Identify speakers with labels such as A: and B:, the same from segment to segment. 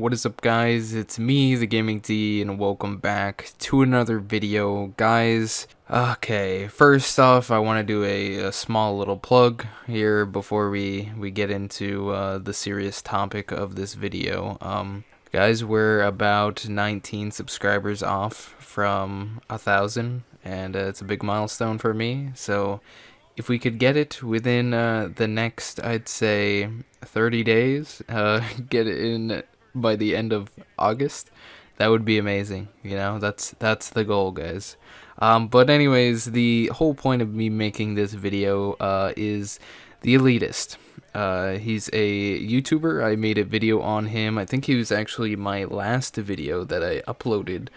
A: What is up, guys? It's me, TheGamingD, and welcome back to another video, guys. Okay, first off, I want to do a small little plug here before we get into the serious topic of this video. Guys, we're about 19 subscribers off from 1,000, and it's a big milestone for me. So if we could get it within the next, I'd say, 30 days, get it in by the end of August, that would be amazing. You know, that's the goal, guys. But anyways, the whole point of me making this video is The Elitist. He's a YouTuber. I made a video on him. I think he was actually my last video that I uploaded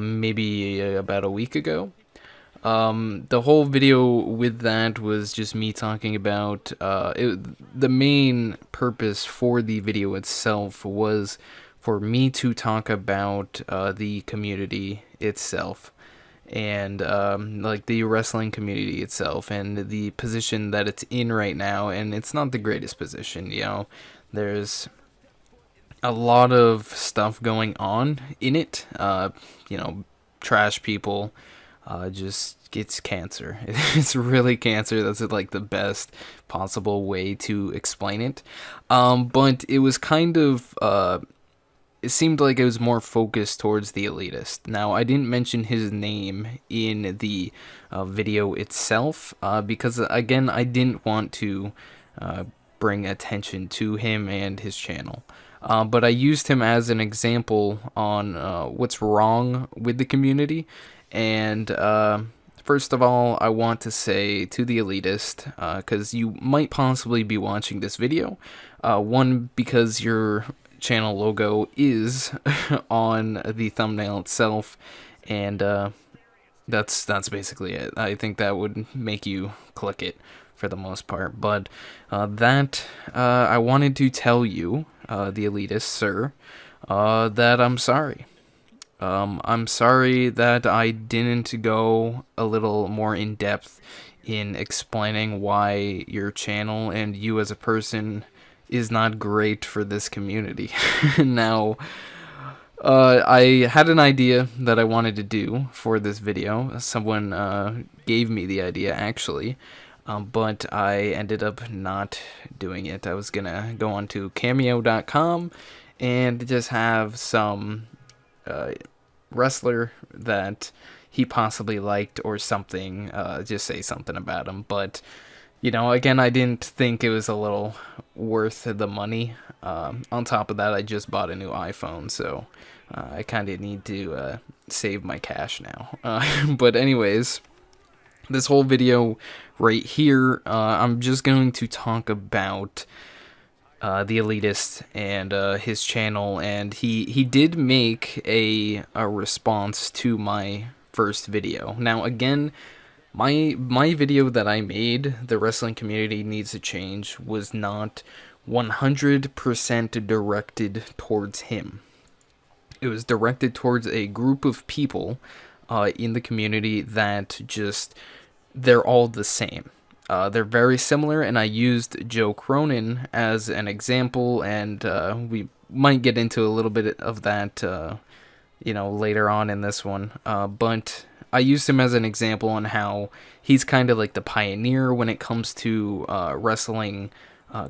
A: maybe about a week ago. The whole video with that was just me talking about, the main purpose for the video itself was for me to talk about the community itself, and like the wrestling community itself, and the position that it's in right now. And it's not the greatest position, you know. There's a lot of stuff going on in it, you know, trash people. Just gets cancer. It's really cancer. That's like the best possible way to explain it. But it was kind of, it seemed like it was more focused towards the elitist. Now, I didn't mention his name in the video itself, because again, I didn't want to bring attention to him and his channel. But I used him as an example on what's wrong with the community. And first of all, I want to say to the elitist, because you might possibly be watching this video, one, because your channel logo is on the thumbnail itself, and that's basically it. I think that would make you click it for the most part. But I wanted to tell you, the elitist, sir, that I'm sorry. I'm sorry that I didn't go a little more in depth in explaining why your channel and you as a person is not great for this community. Now, I had an idea that I wanted to do for this video. Someone gave me the idea, actually, but I ended up not doing it. I was gonna go on to cameo.com and just have some wrestler that he possibly liked or something, just say something about him. But, you know, again, I didn't think it was a little worth the money. On top of that, I just bought a new iPhone, so I kind of need to save my cash now. But anyways, this whole video right here, I'm just going to talk about the elitist and his channel, and he did make a response to my first video. Now, again, my video that I made, The Wrestling Community Needs to Change, was not 100% directed towards him. It was directed towards a group of people in the community that just, they're all the same. They're very similar, and I used Joe Cronin as an example, and we might get into a little bit of that, you know, later on in this one. But I used him as an example on how he's kind of like the pioneer when it comes to wrestling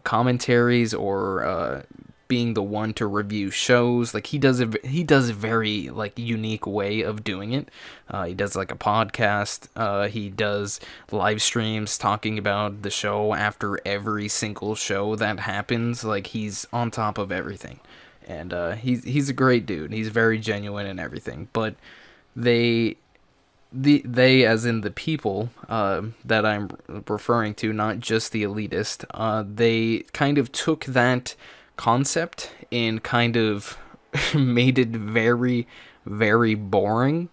A: commentaries, or being the one to review shows. Like, he does a very like unique way of doing it. He does like a podcast. He does live streams talking about the show after every single show that happens. Like, he's on top of everything, and he's a great dude. He's very genuine and everything. But they as in the people that I'm referring to, not just the elitist, they kind of took that concept and kind of made it very, very boring.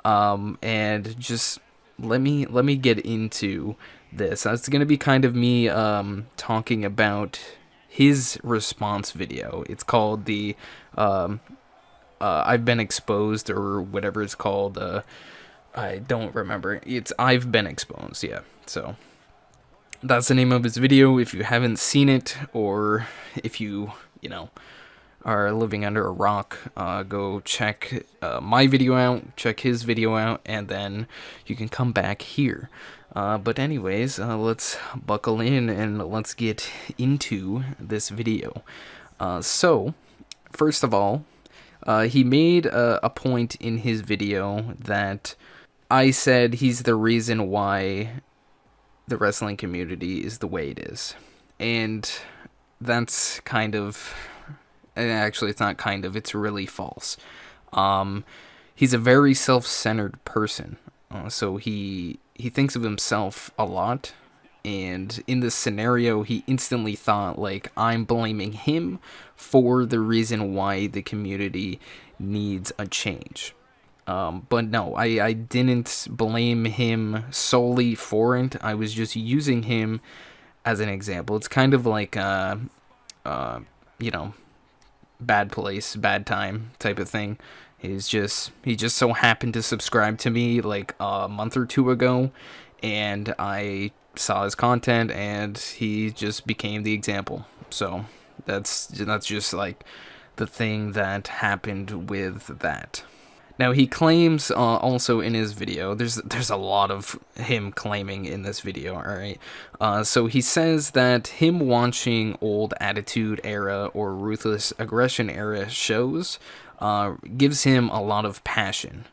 A: And just let me get into this. It's gonna be kind of me talking about his response video. It's called the I've Been Exposed, or whatever it's called. I don't remember. It's I've Been Exposed, yeah. So that's the name of his video. If you haven't seen it, or if you know, are living under a rock, go check my video out, check his video out, and then you can come back here. But anyways, let's buckle in and let's get into this video. So, first of all, he made a point in his video that I said he's the reason why the wrestling community is the way it is. And that's kind of... Actually, it's not kind of, it's really false. He's a very self-centered person. So he thinks of himself a lot. And in this scenario, he instantly thought, like, I'm blaming him for the reason why the community needs a change. But no, I didn't blame him solely for it. I was just using him as an example. It's kind of like, you know, bad place, bad time type of thing. He just so happened to subscribe to me like a month or two ago, and I saw his content, and he just became the example. So that's just like the thing that happened with that. Now, he claims also in his video, there's a lot of him claiming in this video, alright? So he says that him watching old Attitude Era or Ruthless Aggression Era shows gives him a lot of passion.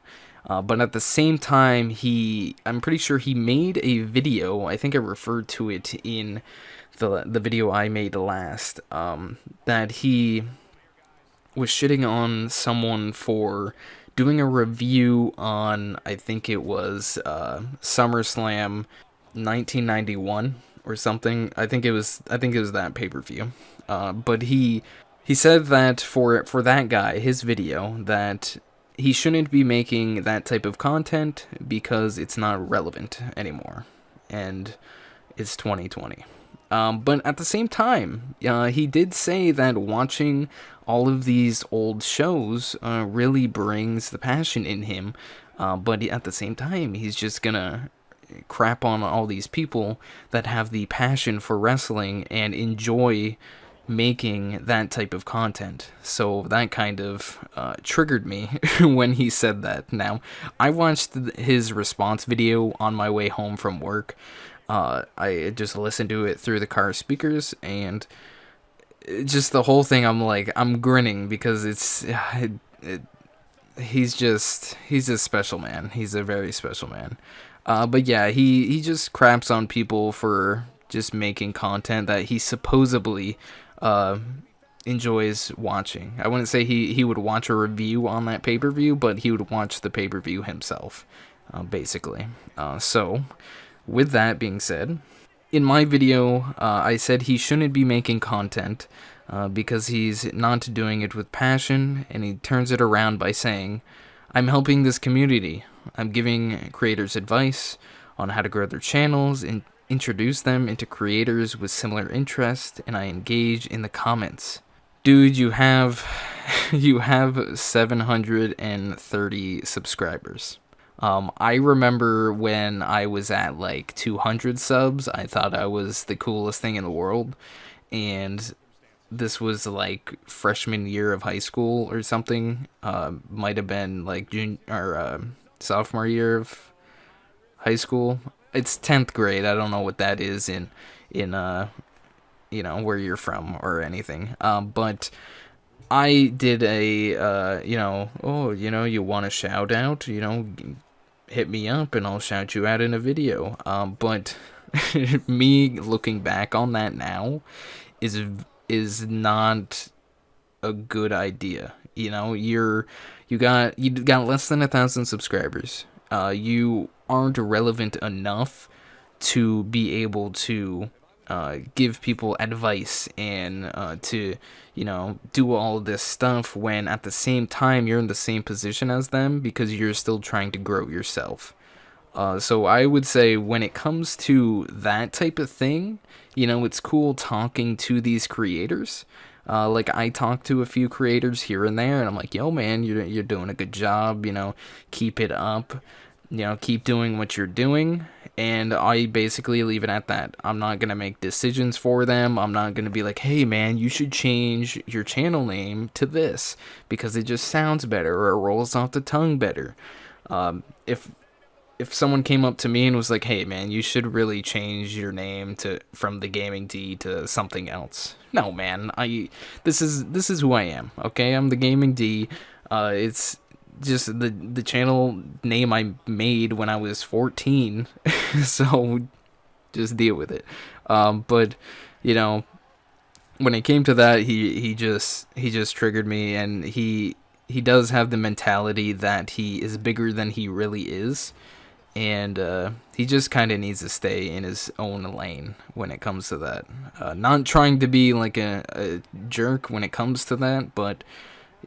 A: But at the same time, I'm pretty sure he made a video, I think I referred to it in the video I made last, that he was shitting on someone for doing a review on, I think it was SummerSlam 1991 or something. I think it was that pay-per-view. But he said that for that guy, his video, that he shouldn't be making that type of content because it's not relevant anymore, and it's 2020. But at the same time, he did say that watching all of these old shows really brings the passion in him. But at the same time, he's just gonna crap on all these people that have the passion for wrestling and enjoy making that type of content. So that kind of triggered me when he said that. Now, I watched his response video on my way home from work. I just listened to it through the car speakers, and just the whole thing, I'm grinning because he's a special man. He's a very special man. But yeah, he just craps on people for just making content that he supposedly enjoys watching. I wouldn't say he would watch a review on that pay-per-view, but he would watch the pay-per-view himself, basically. So, with that being said, in my video, I said he shouldn't be making content because he's not doing it with passion, and he turns it around by saying, I'm helping this community. I'm giving creators advice on how to grow their channels and introduce them into creators with similar interests, and I engage in the comments. Dude, you have 730 subscribers. I remember when I was at like 200 subs, I thought I was the coolest thing in the world, and this was like freshman year of high school or something. Might have been like junior or sophomore year of high school. It's 10th grade. I don't know what that is in you know, where you're from or anything. But I did a you know, oh, you know, you want a shout out, you know, hit me up and I'll shout you out in a video. But me looking back on that now is not a good idea. You know, you got less than 1,000 subscribers. You aren't relevant enough to be able to give people advice and to, you know, do all this stuff when at the same time you're in the same position as them because you're still trying to grow yourself. So I would say when it comes to that type of thing, you know, it's cool talking to these creators. Like I talk to a few creators here and there, and I'm like, yo, man, you're doing a good job, you know, keep it up, you know, keep doing what you're doing. and I basically leave it at that. I'm not gonna make decisions for them. I'm not gonna be like, hey man, you should change your channel name to this because it just sounds better or it rolls off the tongue better. If someone came up to me and was like, hey man, you should really change your name to from TheGamingD to something else. No man, this is who I am. Okay, I'm TheGamingD. It's just the channel name I made when I was 14, so just deal with it. But you know, when it came to that, he just triggered me, and he does have the mentality that he is bigger than he really is, and he just kind of needs to stay in his own lane when it comes to that. Not trying to be like a jerk when it comes to that, but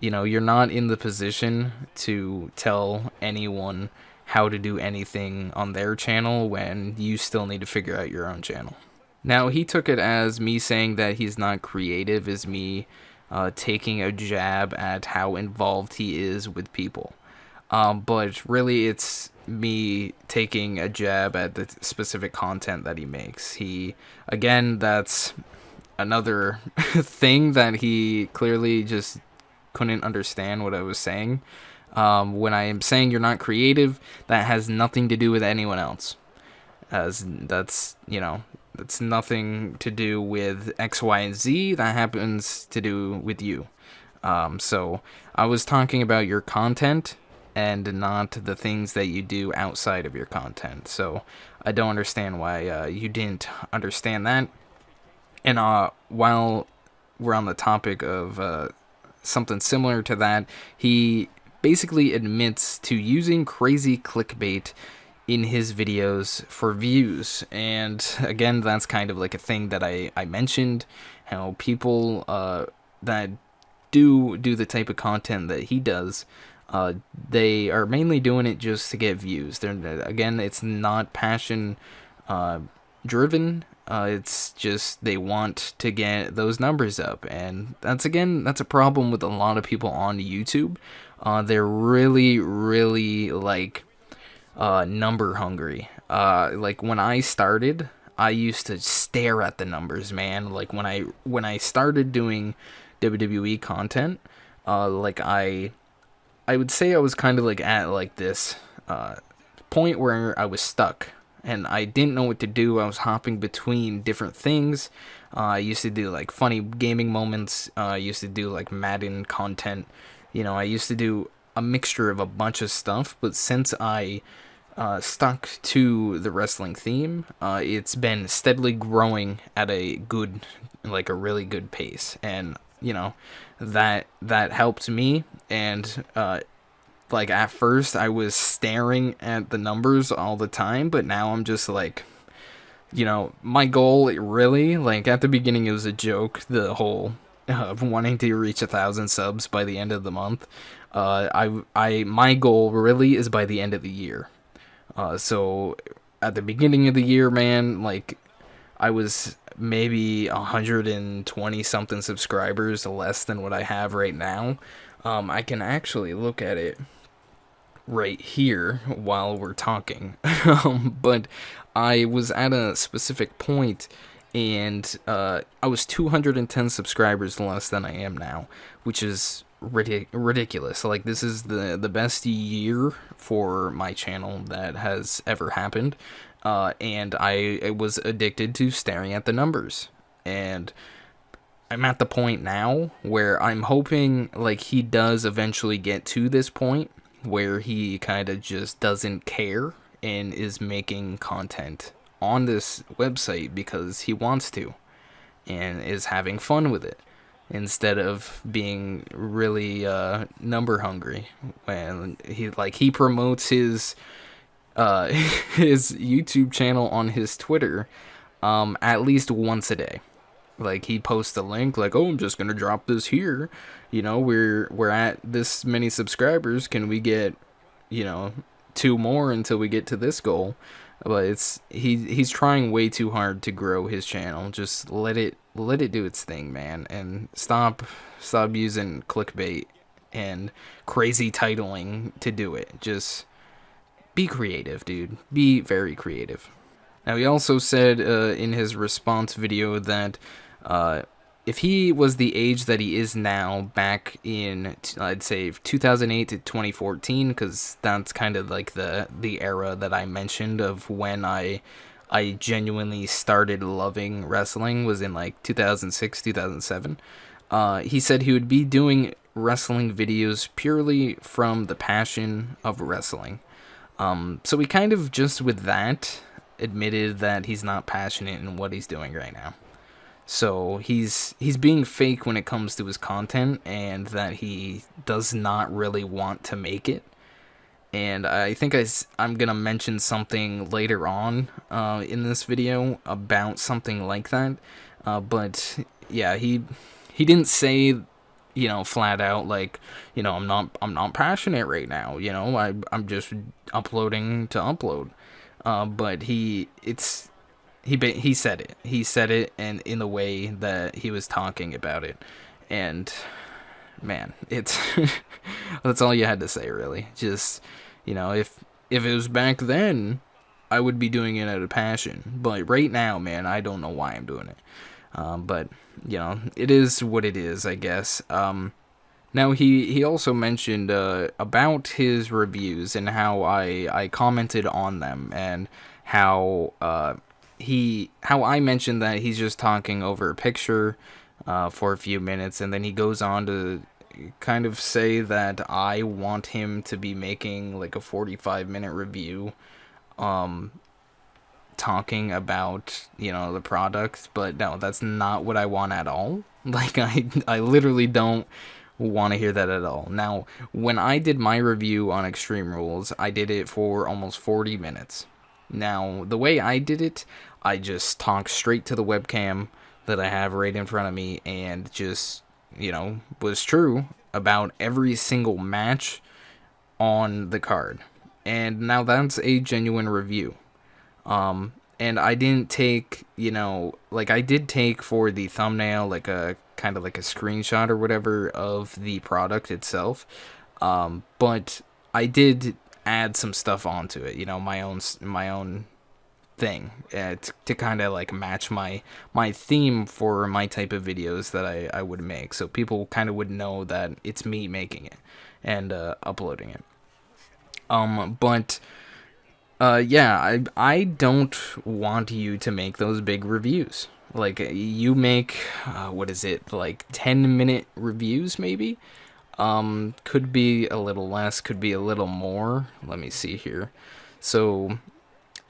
A: you know, you're not in the position to tell anyone how to do anything on their channel when you still need to figure out your own channel. Now, he took it as me saying that he's not creative is me taking a jab at how involved he is with people. But really, it's me taking a jab at the specific content that he makes. Again, that's another thing that he clearly just couldn't understand what I was saying. When I am saying you're not creative, that has nothing to do with anyone else. That's nothing to do with X, Y, and Z. That happens to do with you. So I was talking about your content and not the things that you do outside of your content. So I don't understand why you didn't understand that. And while we're on the topic of something similar to that, he basically admits to using crazy clickbait in his videos for views. And again, that's kind of like a thing that I mentioned, how people that do the type of content that he does, they are mainly doing it just to get views. Again, it's not passion driven. It's just they want to get those numbers up, and that's a problem with a lot of people on YouTube. They're really like number hungry. Like when I started, I used to stare at the numbers, man. Like when I started doing WWE content, like I would say I was kind of like at like this point where I was stuck and I didn't know what to do. I was hopping between different things. I used to do like funny gaming moments. I used to do like Madden content. I used to do a mixture of a bunch of stuff. But since I stuck to the wrestling theme, it's been steadily growing at a really good pace. And that helped me. And like at first I was staring at the numbers all the time, but now I'm just like, my goal really, like at the beginning it was a joke, the whole wanting to reach 1,000 subs by the end of the month. My goal really is by the end of the year. So at the beginning of the year, man, like I was maybe 120 something subscribers less than what I have right now. I can actually look at it right here while we're talking. But I was at a specific point, and I was 210 subscribers less than I am now, which is ridiculous. Like, this is the best year for my channel that has ever happened. And I was addicted to staring at the numbers. And I'm at the point now where I'm hoping like he does eventually get to this point where he kind of just doesn't care and is making content on this website because he wants to and is having fun with it instead of being really number hungry. When he promotes his his YouTube channel on his Twitter at least once a day. Like, he posts a link like, oh, I'm just gonna drop this here, we're at this many subscribers, can we get 2 more until we get to this goal? But he's trying way too hard to grow his channel. Just let it do its thing, man, and stop using clickbait and crazy titling to do it. Just be creative, dude. Be very creative. Now, he also said in his response video that if he was the age that he is now back in, I'd say, 2008 to 2014, because that's kind of like the era that I mentioned of when I genuinely started loving wrestling, was in like 2006, 2007. He said he would be doing wrestling videos purely from the passion of wrestling. So he kind of just with that admitted that he's not passionate in what he's doing right now. So he's being fake when it comes to his content, and that he does not really want to make it. And I think I'm gonna mention something later on in this video about something like that. But yeah, he didn't say, flat out like, I'm not passionate right now. I'm just uploading to upload. But he said it. He said it, and in the way that he was talking about it, and man, it's that's all you had to say, really. Just, if it was back then, I would be doing it out of passion. But right now, man, I don't know why I'm doing it. But it is what it is, I guess. Now he also mentioned about his reviews and how I commented on them, and how how I mentioned that he's just talking over a picture for a few minutes, and then he goes on to kind of say that I want him to be making like a 45-minute review talking about the product. But no, that's not what I want at all. Like, I literally don't want to hear that at all. Now, when I did my review on Extreme Rules, I did it for almost 40 minutes. Now, the way I did it, I just talked straight to the webcam that I have right in front of me, and just, was true about every single match on the card. And now that's a genuine review. And I didn't take, I did take for the thumbnail, like a kind of like a screenshot or whatever of the product itself. But I did add some stuff onto it, my own thing, to kind of like match my theme for my type of videos that I would make. So people kind of would know that it's me making it and uploading it. But yeah, I don't want you to make those big reviews. Like, you make, what is it, like 10-minute reviews maybe? Could be a little less, could be a little more. Let me see here. So,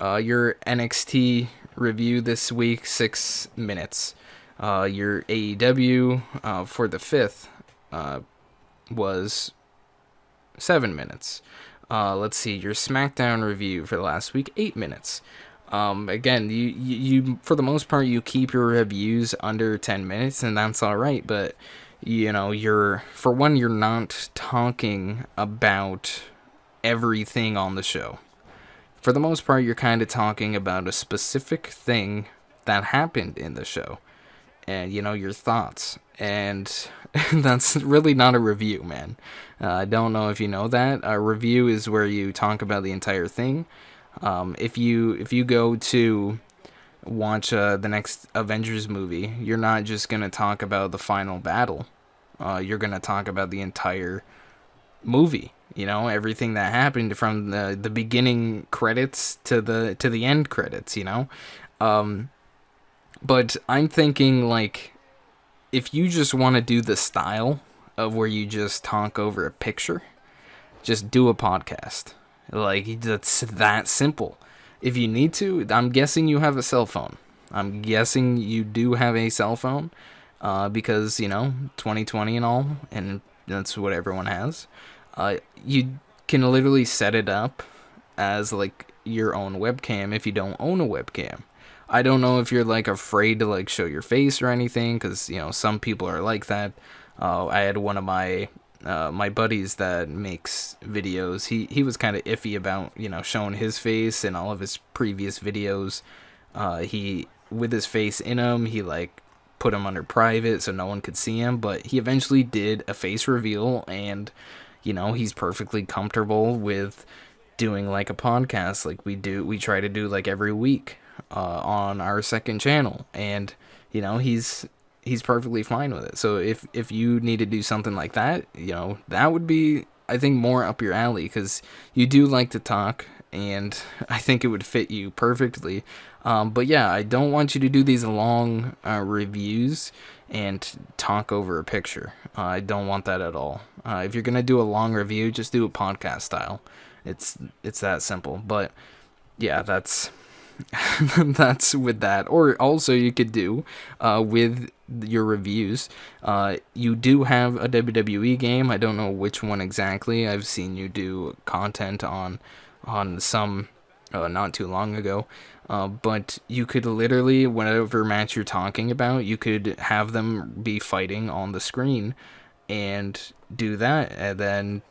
A: your NXT review this week, 6 minutes. Your AEW for the 5th was 7 minutes. Let's see, your SmackDown review for the last week, 8 minutes. Again, you for the most part, you keep your reviews under 10 minutes, and that's alright, but, you're not talking about everything on the show. For the most part, you're kind of talking about a specific thing that happened in the show, and, your thoughts, and that's really not a review, man. I don't know if you know that. A review is where you talk about the entire thing. If you go to watch the next Avengers movie, you're not just gonna talk about the final battle. You're gonna talk about the entire movie. Everything that happened from the beginning credits to the end credits. But I'm thinking, like, if you just want to do the style of where you just talk over a picture, just do a podcast. Like, that's that simple. If you need to, I'm guessing you have a cell phone. I'm guessing you do have a cell phone, because, 2020 and all, and that's what everyone has. You can literally set it up as, like, your own webcam if you don't own a webcam. I don't know if you're, like, afraid to, like, show your face or anything, because, some people are like that. I had one of my buddies that makes videos. He was kind of iffy about, showing his face in all of his previous videos. He, with his face in them, he, like, put him under private so no one could see him, but he eventually did a face reveal, and, he's perfectly comfortable with doing like a podcast like we try to do like every week on our second channel, and he's perfectly fine with it. So if you need to do something like that, that would be, I think, more up your alley, because you do like to talk, and I think it would fit you perfectly. But yeah, I don't want you to do these long reviews and talk over a picture. I don't want that at all. If you're gonna do a long review, just do it podcast style. It's that simple. But yeah, that's that's with that. Or also you could do with your reviews. You do have a WWE game. I don't know which one exactly. I've seen you do content on some not too long ago. But you could literally, whatever match you're talking about, you could have them be fighting on the screen and do that, and then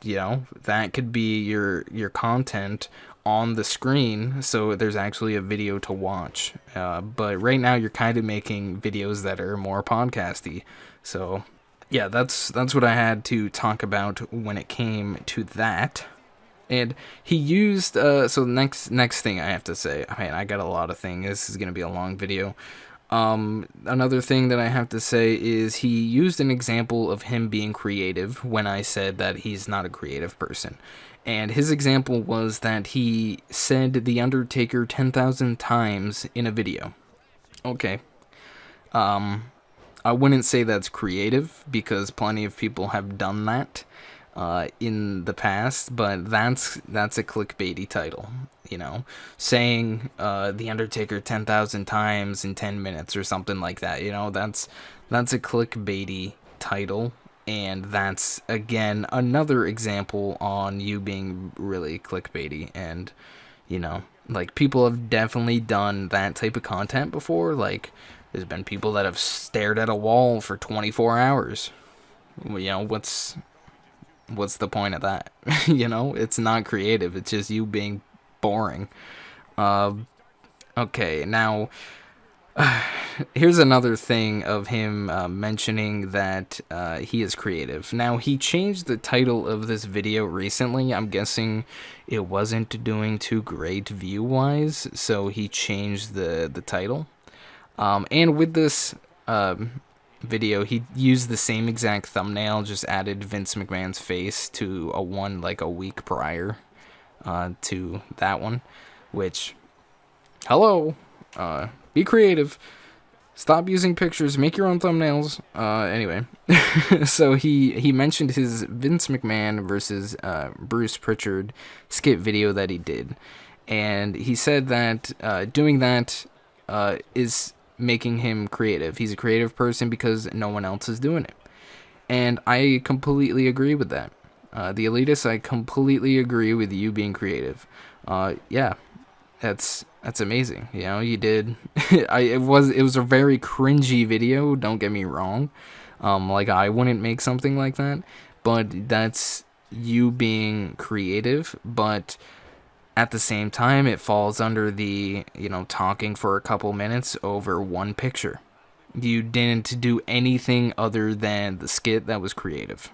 A: that could be your content on the screen, so there's actually a video to watch. But right now you're kind of making videos that are more podcasty. So yeah, that's what I had to talk about when it came to that. And he used so next thing I have to say, I got a lot of things. This is gonna be a long video. Another thing that I have to say is he used an example of him being creative when I said that he's not a creative person. And his example was that he said The Undertaker 10,000 times in a video. Okay. I wouldn't say that's creative, because plenty of people have done that in the past, but that's a clickbaity title, saying The Undertaker 10,000 times in 10 minutes or something like that. That's a clickbaity title, and that's again another example on you being really clickbaity. And like, people have definitely done that type of content before. Like, there's been people that have stared at a wall for 24 hours. What's the point of that? It's not creative. It's just you being boring. Okay, now here's another thing of him mentioning that he is creative. Now, he changed the title of this video recently. I'm guessing it wasn't doing too great view-wise, so he changed the title. And with this video, he used the same exact thumbnail, just added Vince McMahon's face to a week prior to that one, which, hello, be creative, stop using pictures, make your own thumbnails. Anyway, so he mentioned his Vince McMahon versus Bruce Pritchard skit video that he did, and he said that doing that is making him creative. He's a creative person because no one else is doing it. And I completely agree with that. The Elitist, I completely agree with you being creative. Yeah, that's amazing. You did. It was a very cringy video. Don't get me wrong. Like, I wouldn't make something like that, but that's you being creative. But at the same time, it falls under the, talking for a couple minutes over one picture. You didn't do anything other than the skit that was creative.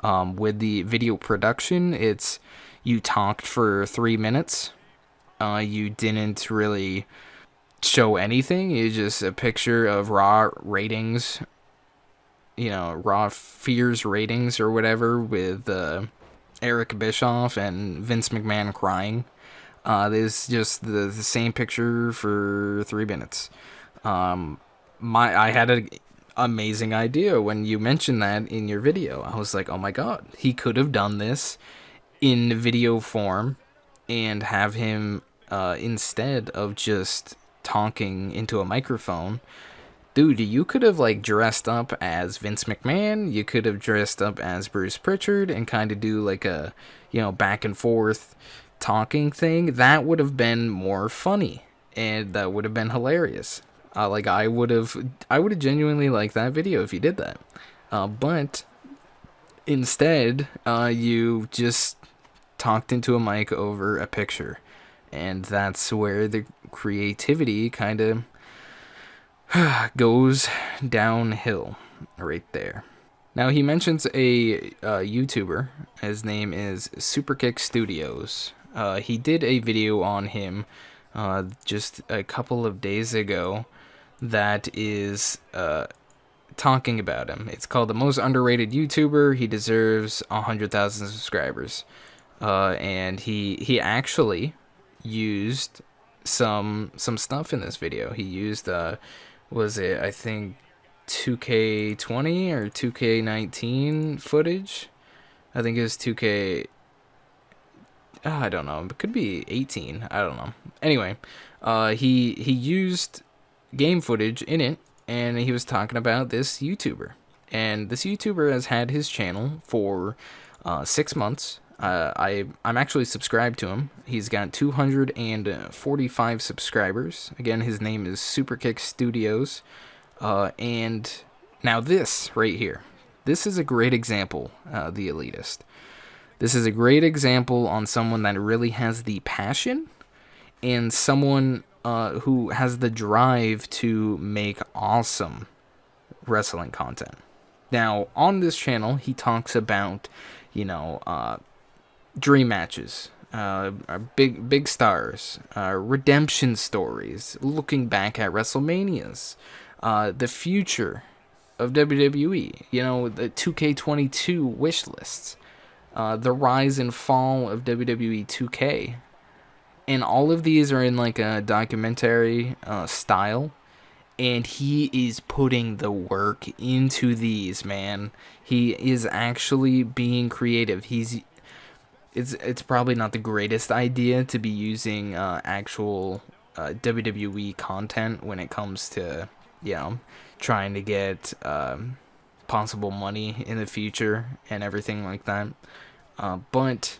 A: With the video production, it's you talked for 3 minutes. You didn't really show anything. It's just a picture of Raw ratings, Raw Fears ratings or whatever, with Eric Bischoff and Vince McMahon crying. There's just the same picture for 3 minutes. I had an amazing idea when you mentioned that in your video. I was like, oh my god, he could have done this in video form and have him, instead of just talking into a microphone, dude, you could have dressed up as Vince McMahon. You could have dressed up as Bruce Pritchard and kind of do like a, back and forth talking thing. That would have been more funny, and that would have been hilarious. I would have genuinely liked that video if you did that. But instead, you just talked into a mic over a picture, and that's where the creativity kind of goes downhill right there. Now, he mentions a YouTuber. His name is Superkick Studios. He did a video on him just a couple of days ago that is talking about him. It's called The Most Underrated YouTuber. He deserves 100,000 subscribers. And he actually used some stuff in this video. He used was it, I think, 2K20 or 2K19 footage. I think it was 2K. I don't know. It could be 18. I don't know. Anyway, he used game footage in it, and he was talking about this YouTuber. And this YouTuber has had his channel for 6 months. I'm actually subscribed to him. He's got 245 subscribers. Again, his name is Superkick Studios. And now this right here. This is a great example, The Elitist. This is a great example on someone that really has the passion and someone who has the drive to make awesome wrestling content. Now, on this channel, he talks about, dream matches, big stars, redemption stories, looking back at WrestleManias, the future of WWE, the 2K22 wish lists, the rise and fall of WWE 2K. And all of these are in like a documentary style. And he is putting the work into these, man. He is actually being creative. It's probably not the greatest idea to be using actual WWE content when it comes to, trying to get possible money in the future and everything like that. But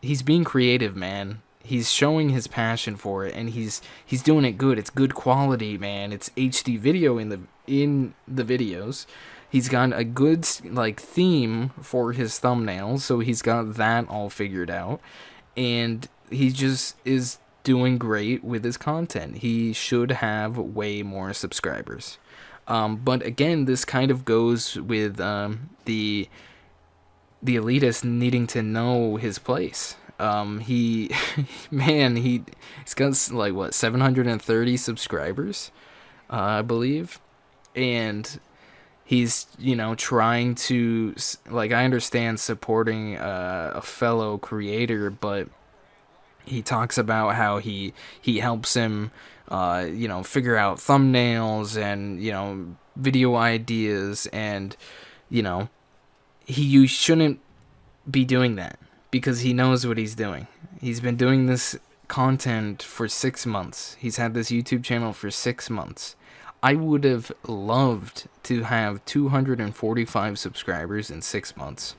A: he's being creative, man. He's showing his passion for it, and he's doing it good. It's good quality, man. It's HD video in the videos. He's got a good theme for his thumbnails, so he's got that all figured out, and he just is doing great with his content. He should have way more subscribers. But again, this kind of goes with the Elitist needing to know his place. He's got 730 subscribers, I believe, and he's trying to I understand supporting a fellow creator, but he talks about how he helps him figure out thumbnails and video ideas, and you shouldn't be doing that, because he knows what he's doing. He's been doing this content for 6 months. He's had this YouTube channel for 6 months. I would have loved to have 245 subscribers in 6 months.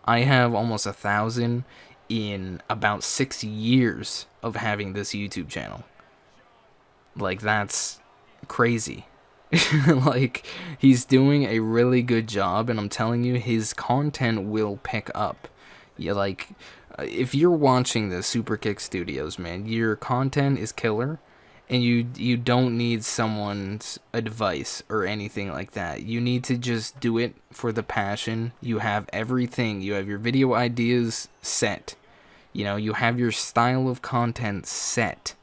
A: I have almost 1,000 in about 6 years of having this YouTube channel. That's crazy. He's doing a really good job, and I'm telling you, his content will pick up. Yeah, if you're watching the Superkick Studios, man, your content is killer, and you don't need someone's advice or anything like that. You need to just do it for the passion. You have everything. You have your video ideas set. You have your style of content set.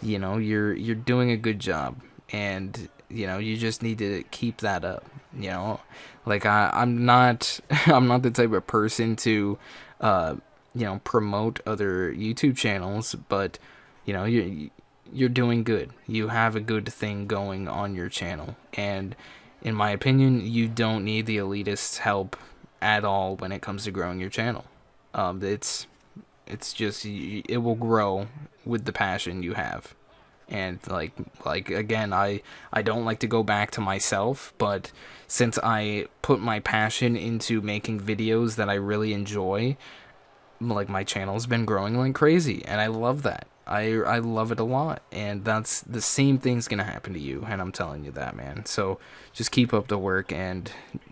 A: You're doing a good job, and you just need to keep that up. I'm not the type of person to promote other YouTube channels, but you're doing good. You have a good thing going on your channel, and in my opinion, you don't need the Elitist's help at all when it comes to growing your channel. It's just, it will grow with the passion you have. And again, I don't like to go back to myself, but since I put my passion into making videos that I really enjoy, my channel's been growing like crazy, and I love that. I love it a lot, and that's the same thing's gonna happen to you, and I'm telling you that, man. So just keep up the work, and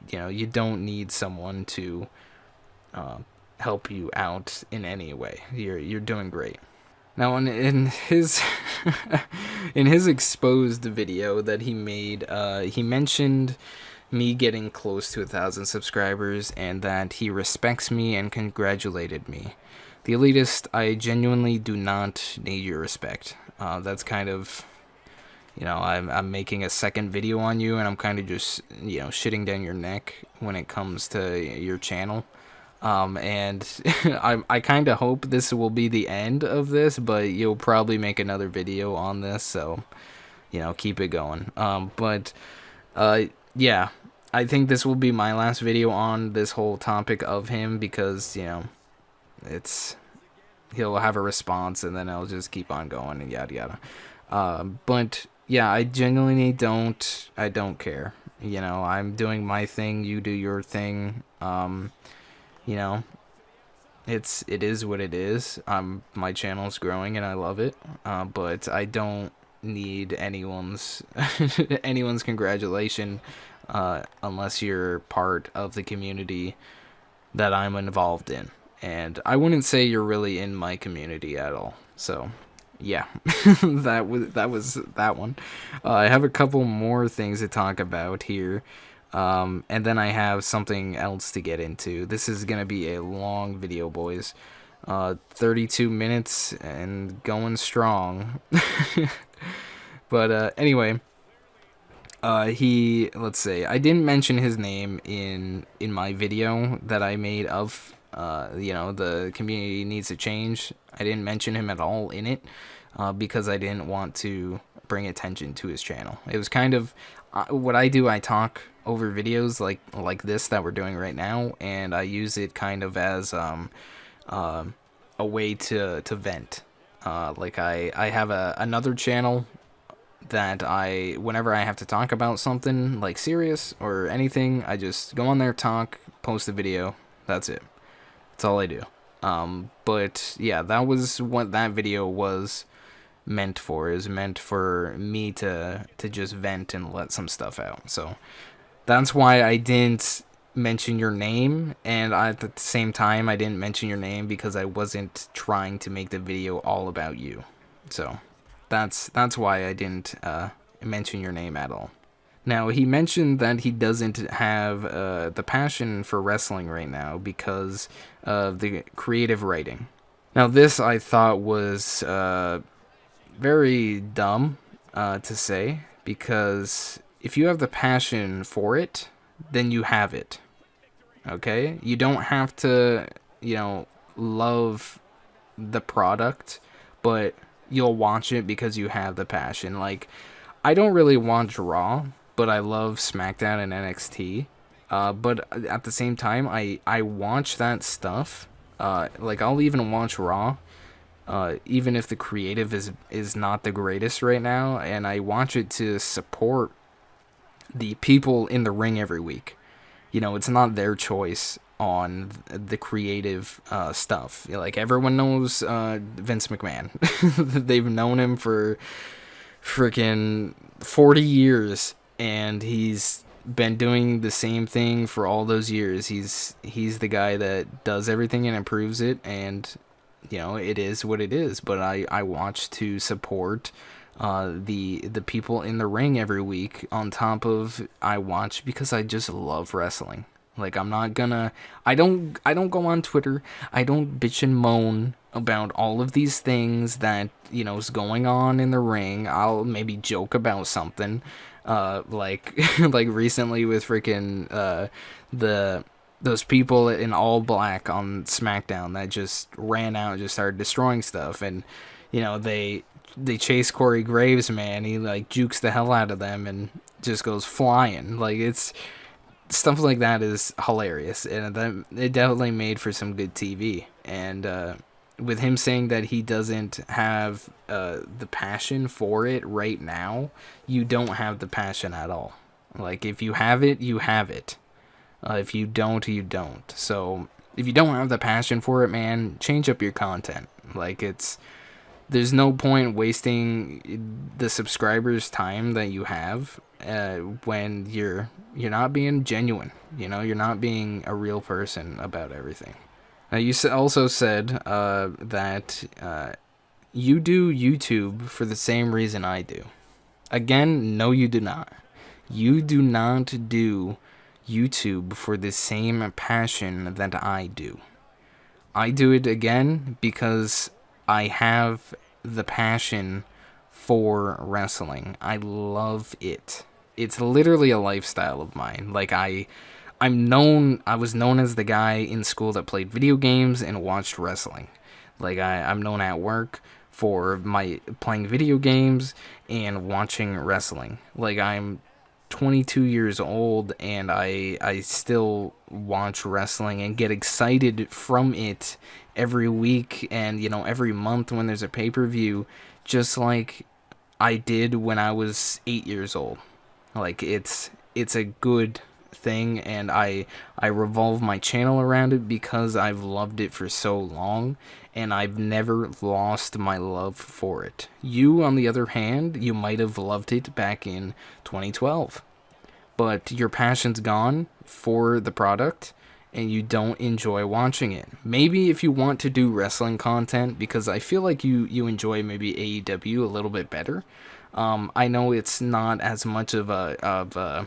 A: you don't need someone to help you out in any way. You're doing great. Now, in his in his exposed video that he made, he mentioned me getting close to 1,000 subscribers, and that he respects me and congratulated me. The Elitist, I genuinely do not need your respect. That's kind of, I'm making a second video on you, and I'm kind of just, shitting down your neck when it comes to your channel. And I kind of hope this will be the end of this, but you'll probably make another video on this, so, keep it going. Yeah, I think this will be my last video on this whole topic of him, because, he'll have a response, and then I'll just keep on going, and yada yada. But yeah, I genuinely don't care. I'm doing my thing, you do your thing. You know, it is what it is. My channel's growing and I love it. But I don't need anyone's anyone's congratulation, unless you're part of the community that I'm involved in. And I wouldn't say you're really in my community at all. So, yeah, that was that one. I have a couple more things to talk about here. And then I have something else to get into. This is going to be a long video, boys. 32 minutes and going strong. But anyway, let's say, I didn't mention his name in my video that I made of, the community needs to change. I didn't mention him at all in it, because I didn't want to bring attention to his channel. It was kind of, what I do, I talk over videos like this that we're doing right now, and I use it kind of as a way to vent. Like I have another channel that whenever I have to talk about something like serious or anything, I just go on there, talk, post a video. That's it. That's all I do. But yeah, that was what that video was meant for. Is meant for me to just vent and let some stuff out. So that's why I didn't mention your name, and at the same time I didn't mention your name because I wasn't trying to make the video all about you. So that's why I didn't mention your name at all. Now, he mentioned that he doesn't have the passion for wrestling right now because of the creative writing. Now, this I thought was very dumb to say, because if you have the passion for it, then you have it. Okay? You don't have to, love the product, but you'll watch it because you have the passion. Like, I don't really watch Raw, but I love SmackDown and NXT. But at the same time, I watch that stuff. Like, I'll even watch Raw, even if the creative is not the greatest right now, and I watch it to support the people in the ring every week. It's not their choice on the creative stuff. Like, everyone knows Vince McMahon. They've known him for freaking 40 years, and he's been doing the same thing for all those years. He's the guy that does everything and improves it, and it is what it is. But I watch to support the people in the ring every week, on top of I watch because I just love wrestling. Like, I'm not gonna, I don't go on Twitter, I don't bitch and moan about all of these things that, is going on in the ring. I'll maybe joke about something, like recently with freaking, those people in all black on SmackDown that just ran out and just started destroying stuff, and, they chase Corey Graves, man. He, jukes the hell out of them and just goes flying. Like, it's stuff like that is hilarious, and it definitely made for some good TV. And with him saying that he doesn't have the passion for it right now, you don't have the passion at all. Like, if you have it, you have it. If you don't, you don't. So if you don't have the passion for it, man, change up your content. Like, there's no point wasting the subscribers' time that you have when you're not being genuine. You're not being a real person about everything. Now, you also said that you do YouTube for the same reason I do. Again, no, you do not. You do not do YouTube for the same passion that I do. I do it again because I have the passion for wrestling. I love it. It's literally a lifestyle of mine. Like I was known as the guy in school that played video games and watched wrestling. Like I'm known at work for my playing video games and watching wrestling. Like I'm 22 years old and I still watch wrestling and get excited from it every week and every month when there's a pay-per-view, just like I did when I was 8 years old. Like it's a good thing, and I revolve my channel around it because I've loved it for so long and I've never lost my love for it. You, on the other hand, you might have loved it back in 2012, but your passion's gone for the product and you don't enjoy watching it. Maybe if you want to do wrestling content, because I feel like you enjoy maybe AEW a little bit better. I know it's not as much of a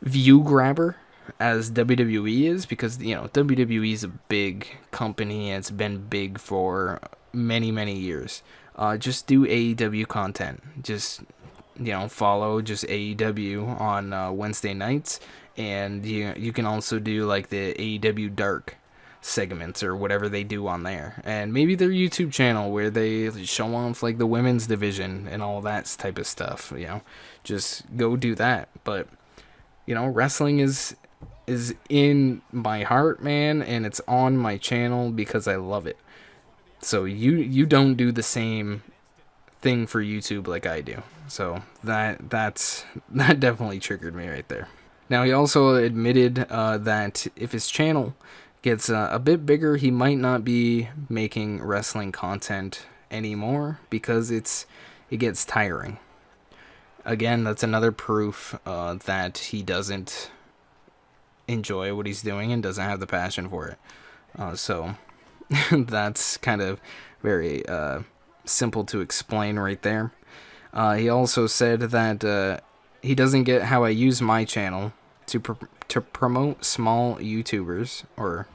A: view grabber as WWE is, because WWE is a big company and it's been big for many years. Just do AEW content. Just follow just AEW on Wednesday nights, and you can also do like the AEW Dark segments or whatever they do on there, and maybe their YouTube channel where they show off like the women's division and all that type of stuff. Just go do that. But wrestling is in my heart, man, and it's on my channel because I love it. So you don't do the same thing for YouTube like I do. So that definitely triggered me right there. Now he also admitted that if his channel gets a bit bigger, he might not be making wrestling content anymore because it gets tiring. Again, that's another proof that he doesn't enjoy what he's doing and doesn't have the passion for it. So that's kind of very simple to explain right there. He also said that he doesn't get how I use my channel to promote small YouTubers, or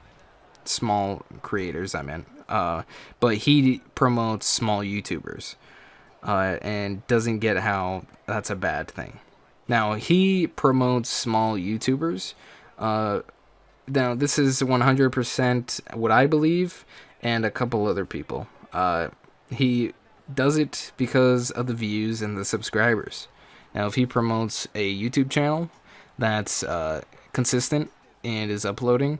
A: small creators, I meant. But he promotes small YouTubers and doesn't get how that's a bad thing. Now, he promotes small YouTubers. Now, this is 100% what I believe and a couple other people. He does it because of the views and the subscribers. Now, if he promotes a YouTube channel that's consistent and is uploading,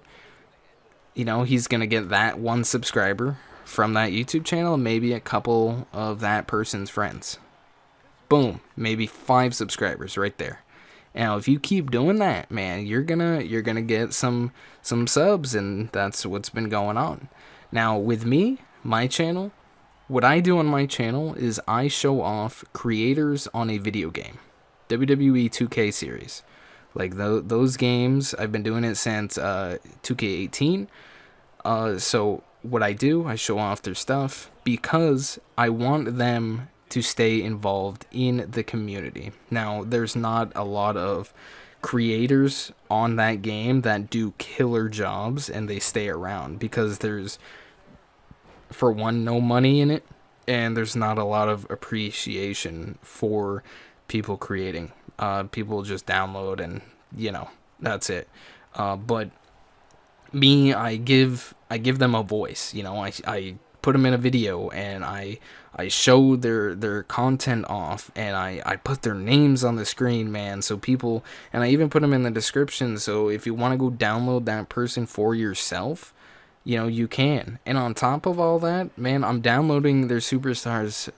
A: he's going to get that one subscriber from that YouTube channel, maybe a couple of that person's friends. Boom, maybe 5 subscribers right there. Now, if you keep doing that, man, you're gonna get some subs, and that's what's been going on. Now, with me, my channel, what I do on my channel is I show off creators on a video game, WWE 2K series. Like those games, I've been doing it since 2K18. So what I do, I show off their stuff because I want them to stay involved in the community. Now, there's not a lot of creators on that game that do killer jobs and they stay around because there's, for one, no money in it, and there's not a lot of appreciation for people creating. People just download and that's it. But me, I give them a voice. I put them in a video and I show their content off, and I put their names on the screen, man, so people, and I even put them in the description, so if you want to go download that person for yourself, you can. And on top of all that, man, I'm downloading their superstars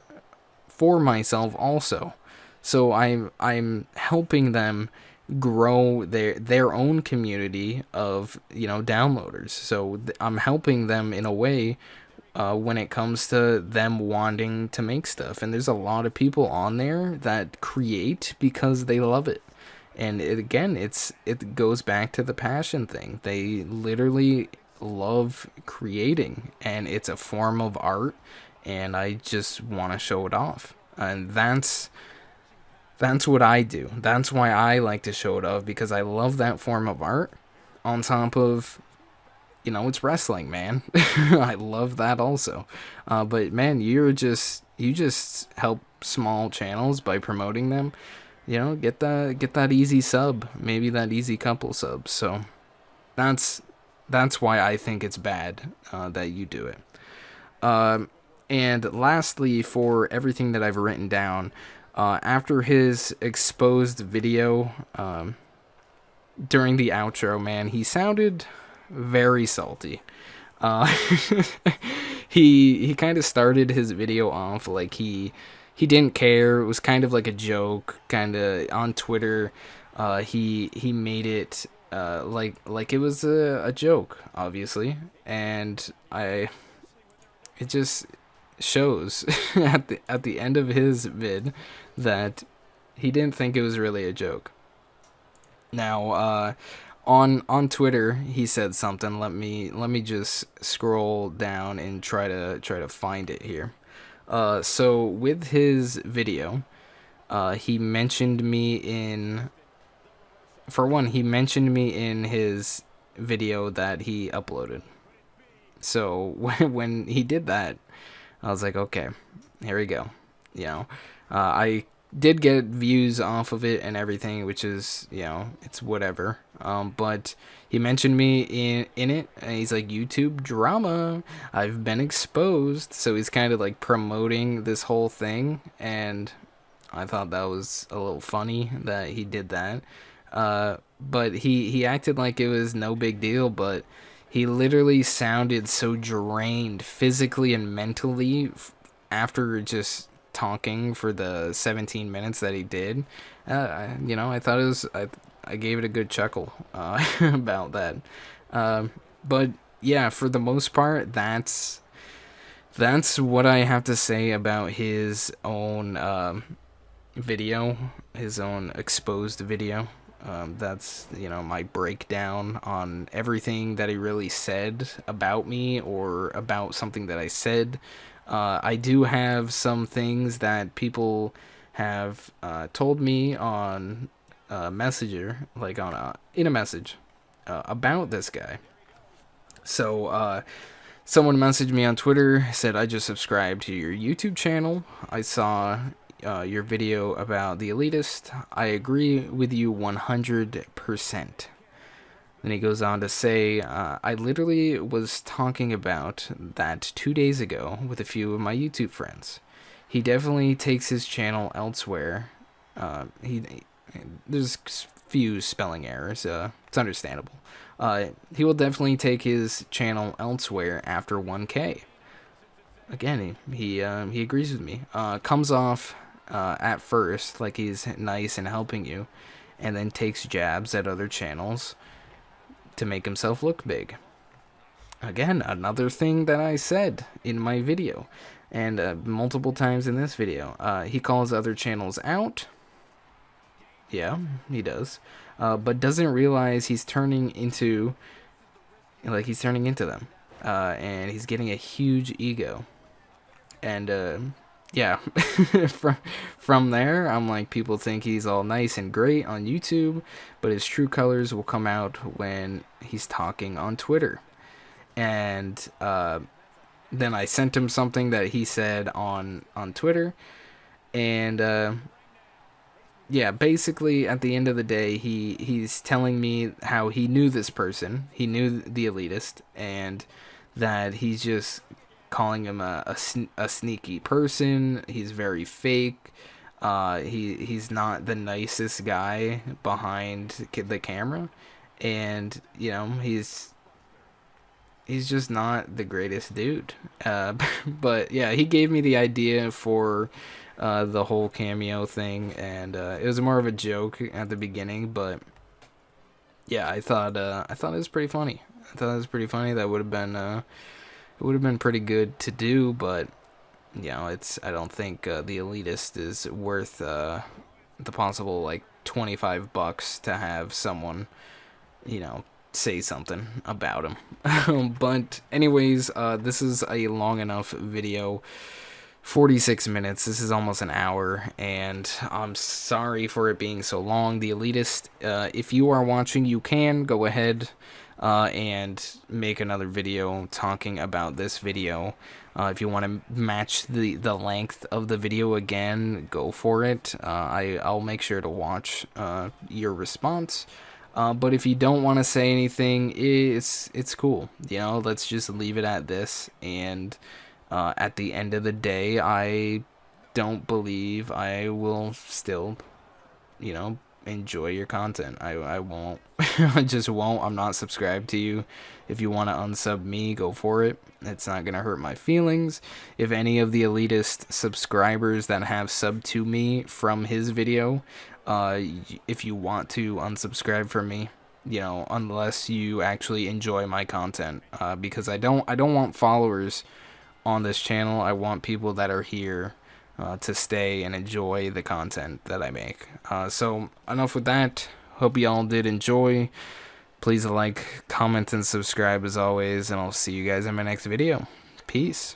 A: for myself also. So I'm helping them grow their own community of downloaders. So I'm helping them in a way when it comes to them wanting to make stuff. And there's a lot of people on there that create because they love it. And it goes back to the passion thing. They literally love creating, and it's a form of art, and I just want to show it off. And that's what I do. That's why I like to show it off, because I love that form of art on top of it's wrestling, man. I love that also. But man, you just help small channels by promoting them. Get that easy sub, maybe that easy couple subs. So that's that's why I think it's bad that you do it. And lastly, for everything that I've written down, after his exposed video, during the outro, man, he sounded very salty. Uh, he kind of started his video off like he didn't care. It was kind of like a joke, kind of on Twitter. He made it like it was a joke, obviously, and it just shows at the end of his vid that he didn't think it was really a joke. Now, on Twitter, he said something. Let me just scroll down and try to find it here. So with his video, he mentioned me in. For one, he mentioned me in his video that he uploaded. So when he did that, I was like, okay, here we go. I did get views off of it and everything, which is, it's whatever. But he mentioned me in it, and he's like, YouTube drama. I've been exposed. So he's kind of like promoting this whole thing, and I thought that was a little funny that he did that. But he acted like it was no big deal, but he literally sounded so drained physically and mentally after just talking for the 17 minutes that he did. I thought I gave it a good chuckle about that. But yeah, for the most part, that's what I have to say about his own video, his own exposed video. That's my breakdown on everything that he really said about me or about something that I said. I do have some things that people have told me on Messenger, like in a message about this guy. So someone messaged me on Twitter, said, I just subscribed to your YouTube channel. I saw your video about The Elitist. I agree with you 100%. Then he goes on to say, I literally was talking about that 2 days ago with a few of my YouTube friends. He definitely takes his channel elsewhere. There's few spelling errors. It's understandable. He will definitely take his channel elsewhere after 1K. Again, he agrees with me. Comes off at first like he's nice and helping you, and then takes jabs at other channels to make himself look big. Again, another thing that I said in my video, and multiple times in this video. He calls other channels out. Yeah, he does. But doesn't realize he's turning into them. And he's getting a huge ego. And yeah, from there, I'm like, people think he's all nice and great on YouTube, but his true colors will come out when he's talking on Twitter. And then I sent him something that he said on Twitter, and yeah, basically at the end of the day, he's telling me how he knew this person, he knew The Elitist, and that he's just calling him a sneaky person. He's very fake. He's not the nicest guy behind the camera, and he's just not the greatest dude. But yeah, he gave me the idea for the whole cameo thing, and it was more of a joke at the beginning, but yeah, I thought it was pretty funny. That would have been it would have been pretty good to do, but I don't think The Elitist is worth the possible like $25 to have someone say something about him. But anyways, this is a long enough video. 46 minutes. This is almost an hour, and I'm sorry for it being so long. The Elitist, if you are watching, you can go ahead, and make another video talking about this video. If you want to match the length of the video again, go for it. I'll make sure to watch your response. But if you don't want to say anything, it's cool. You know, let's just leave it at this. And at the end of the day, I don't believe I will still, you know, enjoy your content. I won't. I just won't. I'm not subscribed to you. If you want to unsub me, go for it. It's not gonna hurt my feelings. If any of the elitist subscribers that have subbed to me from his video, if you want to unsubscribe from me, you know, unless you actually enjoy my content, because I don't want followers on this channel. I want people that are here to stay and enjoy the content that I make. So enough with that. Hope y'all did enjoy. Please like, comment, and subscribe as always, and I'll see you guys in my next video. Peace.